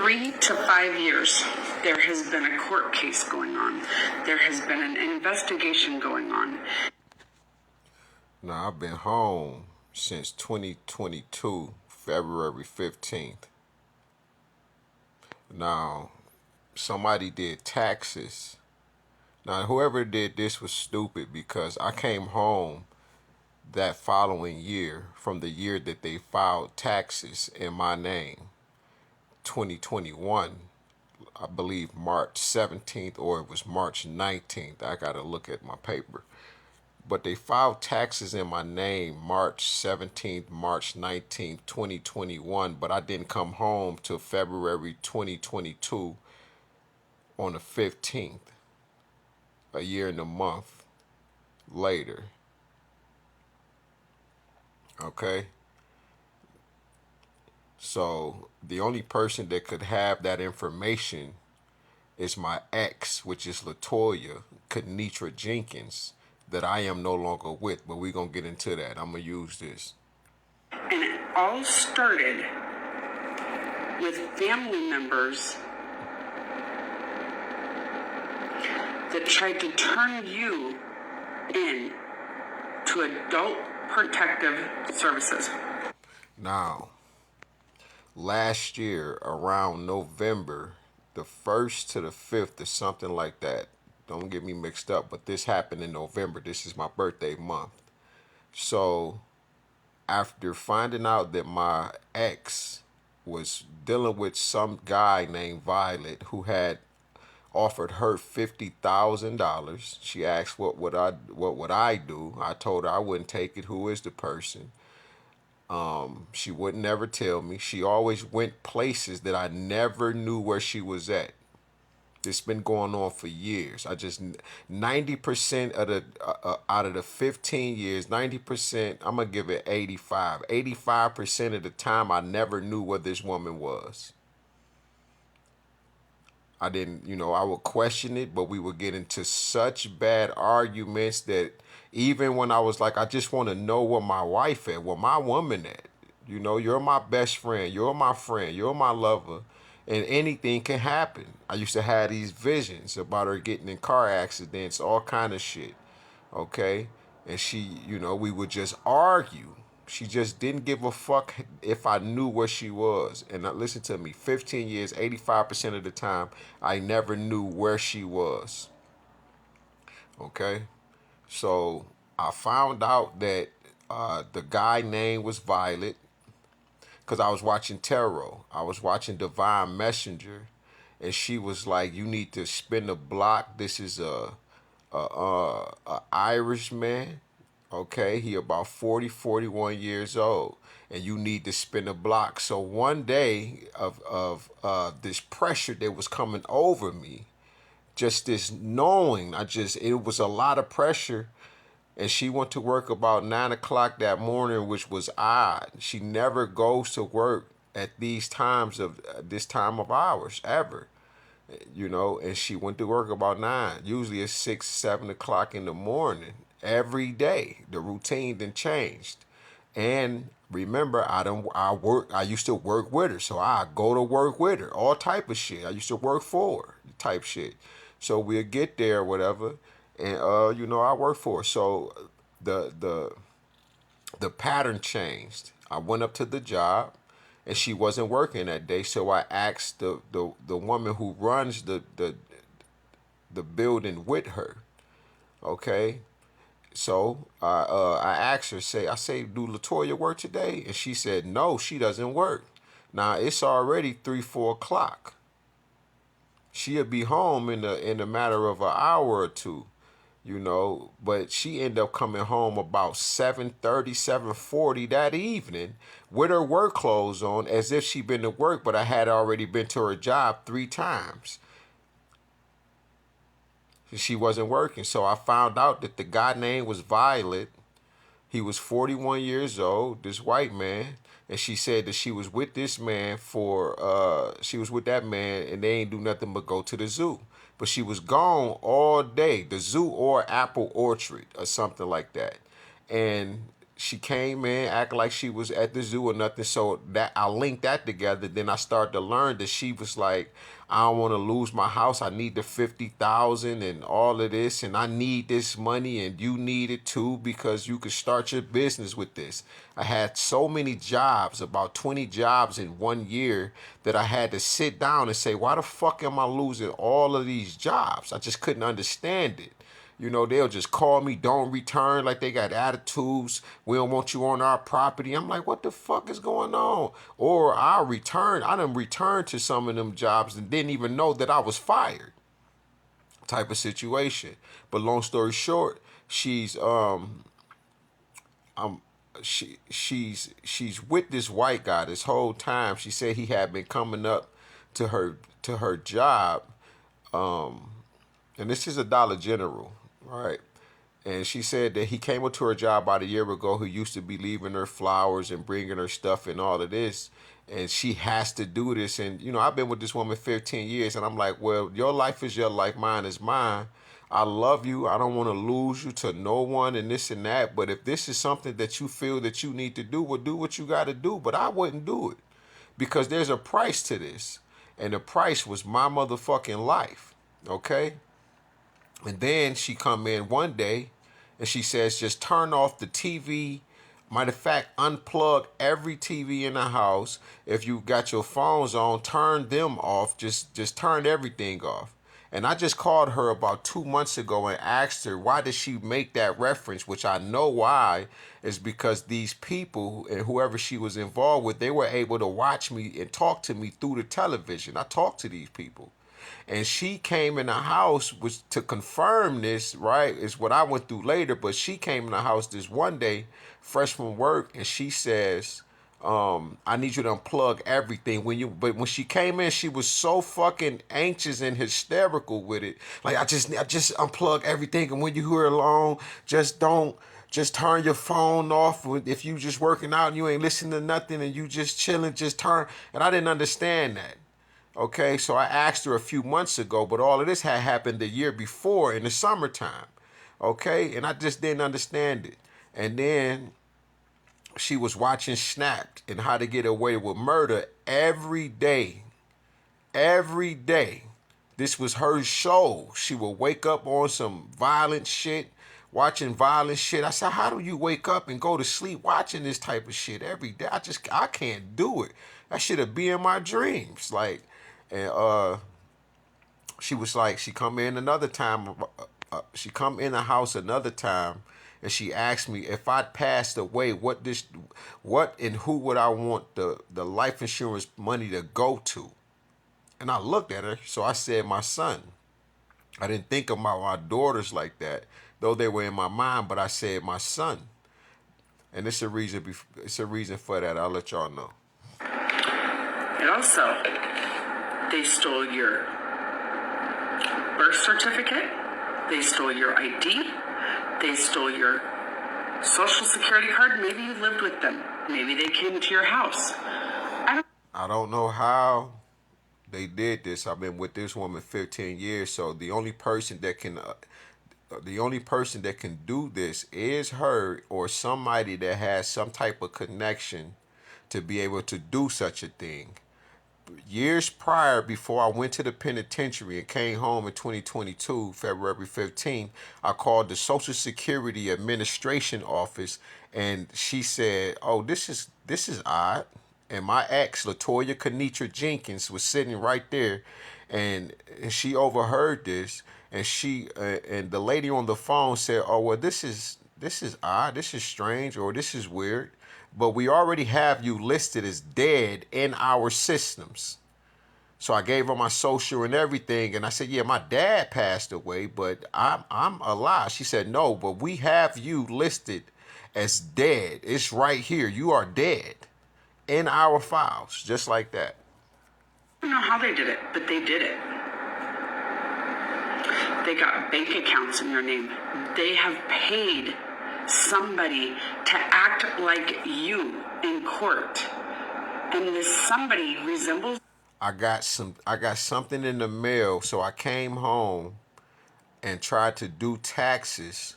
3 to 5 years, there has been a court case going on. There has been an investigation going on. Now, I've been home since 2022, February 15th. Now, somebody did taxes. Now, whoever did this was stupid because I came home that following year from the year that they filed taxes in my name, 2021. I believe March 17th or it was March 19th. I got to look at my paper. But they filed taxes in my name March 17th, March 19th, 2021. But I didn't come home till February 2022 on the 15th, a year and a month later. Okay? So the only person that could have that information is my ex, which is Latoya Kenitra Jenkins, that I am no longer with, but we're going to get into that. I'm going to use this. And it all started with family members that tried to turn you in to Adult Protective Services. Now, last year around November, the 1st to the 5th or something like that, don't get me mixed up, but this happened in November. This is my birthday month. So after finding out that my ex was dealing with some guy named Violet who had offered her $50,000, she asked what would I do. I told her I wouldn't take it. Who is the person? She would never tell me. She always went places that I never knew where she was at. It's been going on for years. 90% of the out of the 15 years, 90%, I'm gonna give it 85. 85% of the time, I never knew where this woman was. I didn't, I would question it, but we would get into such bad arguments that even when I was like, I just want to know where my wife at, where my woman at. You're my best friend. You're my friend. You're my lover. And anything can happen. I used to have these visions about her getting in car accidents, all kind of shit. Okay? And she, we would just argue. She just didn't give a fuck if I knew where she was. And now listen to me, 15 years, 85% of the time, I never knew where she was. Okay? So I found out that the guy name was Violet because I was watching Tarot. I was watching Divine Messenger, and she was like, "You need to spin the block. This is a Irish man. Okay, he about 40, 41 years old, and you need to spin the block." So one day of this pressure that was coming over me, just this knowing, it was a lot of pressure. And she went to work about 9 o'clock that morning, which was odd. She never goes to work at this time of hours ever, and she went to work about 9. Usually it's 6, 7 o'clock in the morning every day. The routine then changed. And remember, I used to work with her. So I go to work with her, all type of shit. I used to work for her, type shit. So we'll get there, whatever. And I work for her. So the pattern changed. I went up to the job, and she wasn't working that day. So I asked the woman who runs the building with her. Okay. So I asked her, I say, "Do Latoya work today?" And she said, "No, she doesn't work." Now it's already 3, 4 o'clock. She'll be home in a matter of an hour or two. But she ended up coming home about 7:30, 7:40 that evening with her work clothes on as if she'd been to work, but I had already been to her job 3 times. She wasn't working. So I found out that the guy name was Violet. He was 41 years old, this white man. And she said that she was with this man she was with that man and they ain't do nothing but go to the zoo. But she was gone all day, the zoo or Apple Orchard or something like that. And she came in acting like she was at the zoo or nothing. So that I linked that together. Then I started to learn that she was like, I don't want to lose my house. I need the 50,000 and all of this, and I need this money, and you need it too because you could start your business with this. I had so many jobs, about 20 jobs in 1 year, that I had to sit down and say, why the fuck am I losing all of these jobs? I just couldn't understand it. You know, they'll just call me, don't return, like they got attitudes. We don't want you on our property. I'm like, what the fuck is going on? Or I'll return. I done returned to some of them jobs and didn't even know that I was fired. Type of situation. But long story short, she's with this white guy this whole time. She said he had been coming up to her job, and this is a Dollar General, right? And she said that he came up to her job about a year ago who used to be leaving her flowers and bringing her stuff and all of this. And she has to do this. And, you know, I've been with this woman 15 years. And I'm like, well, your life is your life. Mine is mine. I love you. I don't want to lose you to no one and this and that. But if this is something that you feel that you need to do, well, do what you got to do. But I wouldn't do it because there's a price to this. And the price was my motherfucking life. Okay? And then she come in one day and she says, just turn off the TV. Matter of fact, unplug every TV in the house. If you got your phones on, turn them off. Just turn everything off. And I just called her about 2 months ago and asked her, why did she make that reference? Which I know why is because these people and whoever she was involved with, they were able to watch me and talk to me through the television. I talked to these people. And she came in the house was to confirm this, right? Is what I went through later. But she came in the house this one day, fresh from work, and she says, I need you to unplug everything. But when she came in, she was so fucking anxious and hysterical with it. Like I just unplug everything, and when you're alone, just turn your phone off. If you just working out and you ain't listening to nothing and you just chilling, just turn. And I didn't understand that. Okay, so I asked her a few months ago, but all of this had happened the year before in the summertime. Okay, and I just didn't understand it. And then she was watching Snapped and How to Get Away with Murder every day. Every day. This was her show. She would wake up on some violent shit, watching violent shit. I said, how do you wake up and go to sleep watching this type of shit every day? I can't do it. That shit'll be in my dreams. Like, and she was like, she come in another time. She come in the house another time, and she asked me if I passed away, what and who would I want the life insurance money to go to? And I looked at her, so I said, my son. I didn't think about my daughters like that, though they were in my mind. But I said, my son, and it's a reason. It's a reason for that. I'll let y'all know. And also, they stole your birth certificate. They stole your ID. They stole your social security card. Maybe you lived with them. Maybe they came to your house. I don't know how they did this. I've been with this woman 15 years, so the only person that can do this is her or somebody that has some type of connection to be able to do such a thing. Years prior, before I went to the penitentiary and came home in 2022, February 15th, I called the Social Security Administration office, and she said, "Oh, this is odd." And my ex, Latoya Kenitra Jenkins, was sitting right there, and she overheard this, and and the lady on the phone said, "Oh, well, this is odd, this is strange, or this is weird. But we already have you listed as dead in our systems." So I gave her my social and everything, and I said, "Yeah, my dad passed away, but I'm alive." She said, "No, but we have you listed as dead. It's right here. You are dead in our files," just like that. I don't know how they did it, but they did it. They got bank accounts in your name. They have paid somebody to act like you in court. And this somebody resembles... I got something in the mail, so I came home and tried to do taxes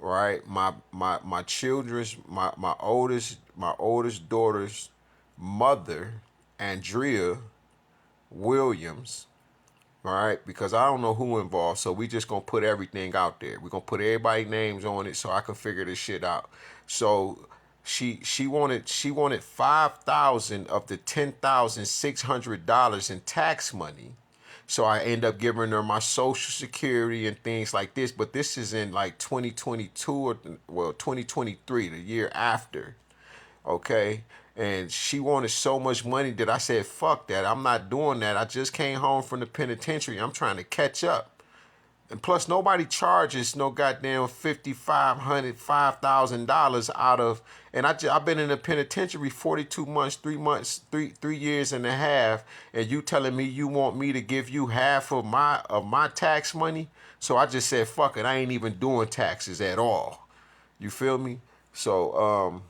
right? My children's my oldest daughter's mother, Andrea Williams, all right? Because I don't know who involved, so we just gonna put everything out there. We're gonna put everybody's names on it so I can figure this shit out. So she wanted 5,000 of the $10,600 in tax money. So I end up giving her my social security and things like this. But this is in like 2022 or well 2023, the year after. Okay. And she wanted so much money that I said, fuck that. I'm not doing that. I just came home from the penitentiary. I'm trying to catch up. And plus, nobody charges no goddamn $5,500, $5,000 out of. And I've been in the penitentiary 42 months, 3 months, 3 years and a half, and you telling me you want me to give you half of my tax money? So I just said, fuck it. I ain't even doing taxes at all. You feel me? So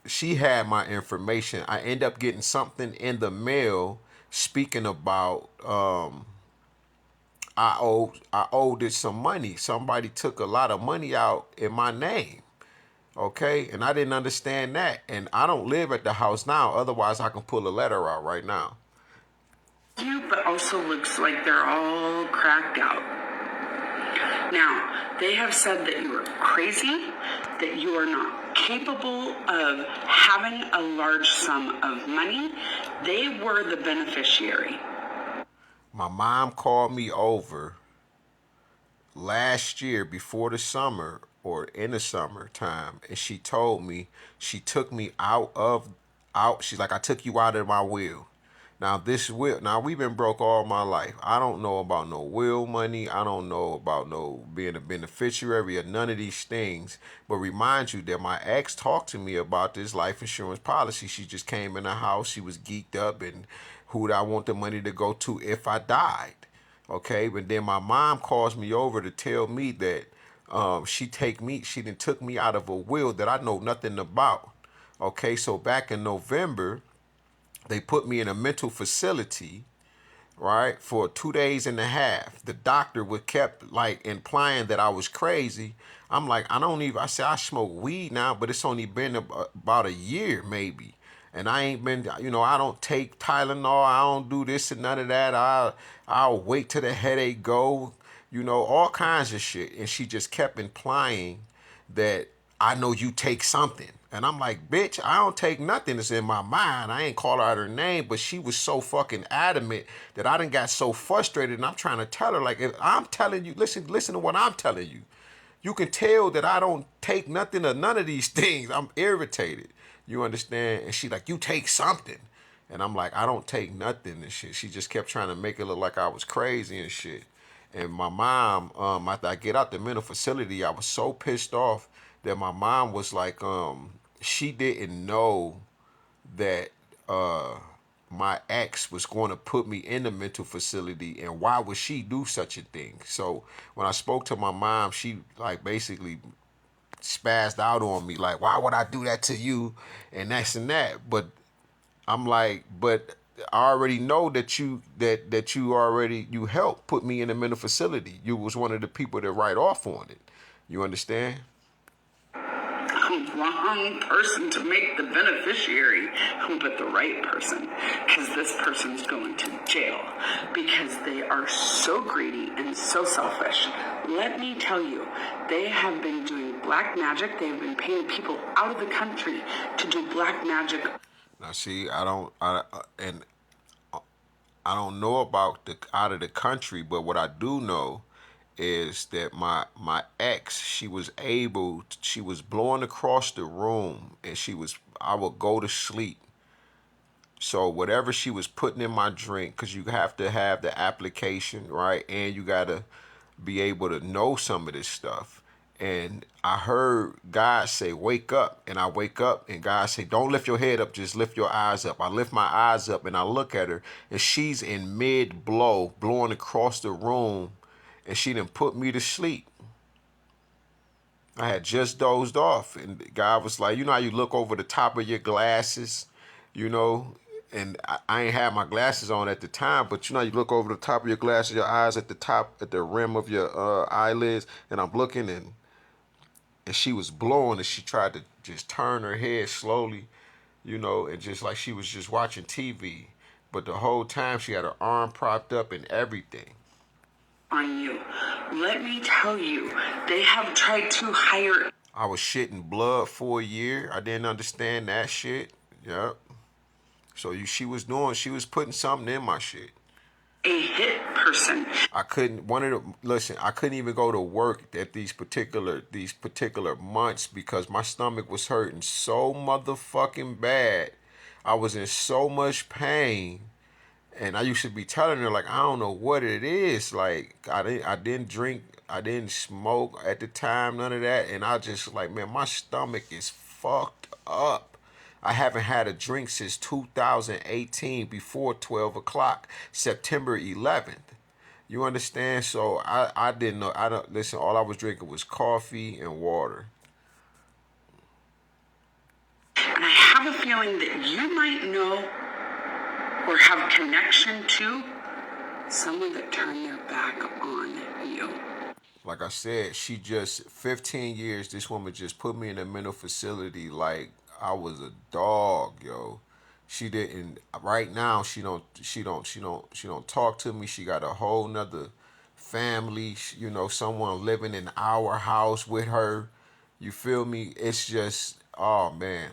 she had my information. I end up getting something in the mail speaking about I owed it some money. Somebody took a lot of money out in my name. Okay, and I didn't understand that. And I don't live at the house now. Otherwise, I can pull a letter out right now. You, but also looks like they're all cracked out. Now, they have said that you are crazy, that you are not capable of having a large sum of money. They were the beneficiary. My mom called me over last year before the summer or in the summertime, and she told me she took me out. She's like, I took you out of my will. Now this will. Now we've been broke all my life. I don't know about no will money. I don't know about no being a beneficiary of none of these things. But remind you that my ex talked to me about this life insurance policy. She just came in the house. She was geeked up and who would I want the money to go to if I died. Okay, but then my mom calls me over to tell me that she done took me out of a will that I know nothing about. Okay, so back in November, they put me in a mental facility, right, for 2 days and a half. The doctor would kept like implying that I was crazy. I'm like, I say I smoke weed now, but it's only been about a year maybe. And I ain't been, I don't take Tylenol. I don't do this and none of that. I'll wait till the headache go, all kinds of shit. And she just kept implying that I know you take something. And I'm like, bitch, I don't take nothing that's in my mind. I ain't call her out her name, but she was so fucking adamant that I done got so frustrated. And I'm trying to tell her, like, if I'm telling you, listen to what I'm telling you. You can tell that I don't take nothing of none of these things. I'm irritated. You understand? And she like, you take something. And I'm like, I don't take nothing and shit. She just kept trying to make it look like I was crazy and shit. And my mom, after I get out the mental facility, I was so pissed off that my mom was like, she didn't know that my ex was going to put me in the mental facility, and why would she do such a thing? So when I spoke to my mom, she like basically spazzed out on me, like, why would I do that to you and that's and that. But I'm like, but I already know that you helped put me in a mental facility. You was one of the people that write off on it. You understand? Wrong person to make the beneficiary, but the right person, because this person's going to jail because they are so greedy and so selfish. Let me tell you, they have been doing black magic. They have been paying people out of the country to do black magic. Now, see, I don't know about the out of the country, but what I do know is that my ex, she was blowing across the room, and I would go to sleep. So whatever she was putting in my drink, because you have to have the application, right? And you got to be able to know some of this stuff. And I heard God say, wake up. And I wake up and God say, don't lift your head up, just lift your eyes up. I lift my eyes up and I look at her, and she's in mid blow, blowing across the room, and she done put me to sleep. I had just dozed off, and God was like, you know how you look over the top of your glasses, and I ain't had my glasses on at the time, but you look over the top of your glasses, your eyes at the top, at the rim of your eyelids, and I'm looking, and and she was blowing, and she tried to just turn her head slowly, and just like she was just watching TV. But the whole time she had her arm propped up and everything. On you. Let me tell you, they have tried to hire. I was shitting blood for a year. I didn't understand that shit. Yep. So she was putting something in my shit. A hit person. I couldn't even go to work at these particular months because my stomach was hurting so motherfucking bad. I was in so much pain. And I used to be telling her, like, I don't know what it is. Like, I didn't drink, I didn't smoke at the time, none of that. And I just like, man, my stomach is fucked up. I haven't had a drink since 2018 before 12 o'clock, September 11th. You understand? So I didn't know. I don't listen. All I was drinking was coffee and water. And I have a feeling that you might know or have connection to someone that turned their back on you. Like I said, she just 15 years. This woman just put me in a mental facility like I was a dog, yo. She didn't. Right now, she don't talk to me. She got a whole nother family. Someone living in our house with her. You feel me? It's just, oh man.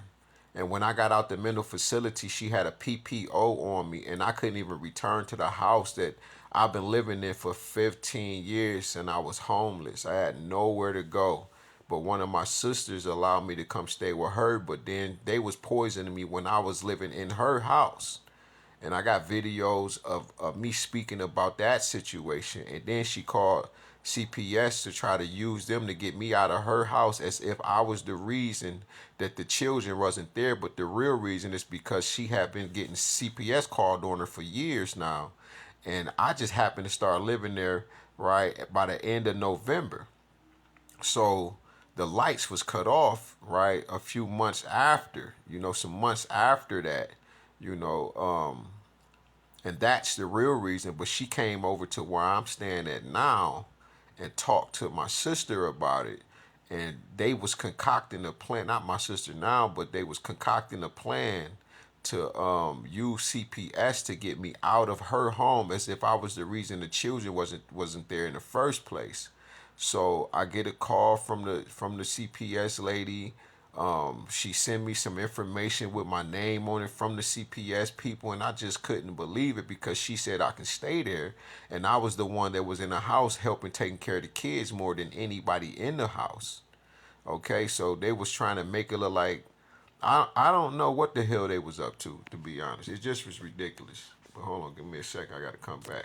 And when I got out the mental facility, she had a PPO on me, and I couldn't even return to the house that I've been living in for 15 years, and I was homeless. I had nowhere to go. But one of my sisters allowed me to come stay with her, but then they was poisoning me when I was living in her house. And I got videos of me speaking about that situation. And then she called CPS to try to use them to get me out of her house as if I was the reason that the children wasn't there. But the real reason is because she had been getting CPS called on her for years now. And I just happened to start living there right by the end of November. So the lights was cut off, right, a few months after, some months after that, you know, and that's the real reason. But she came over to where I'm staying at now and talked to my sister about it. And they was concocting a plan, not my sister now, but they was concocting a plan to use CPS to get me out of her home as if I was the reason the children wasn't there in the first place. So I get a call from the CPS lady. She sent me some information with my name on it from the CPS people, and I just couldn't believe it because she said I can stay there, and I was the one that was in the house helping taking care of the kids more than anybody in the house. Okay, so they was trying to make it look like I don't know what the hell they was up to be honest. It just was ridiculous. But hold on, give me a sec. I gotta come back.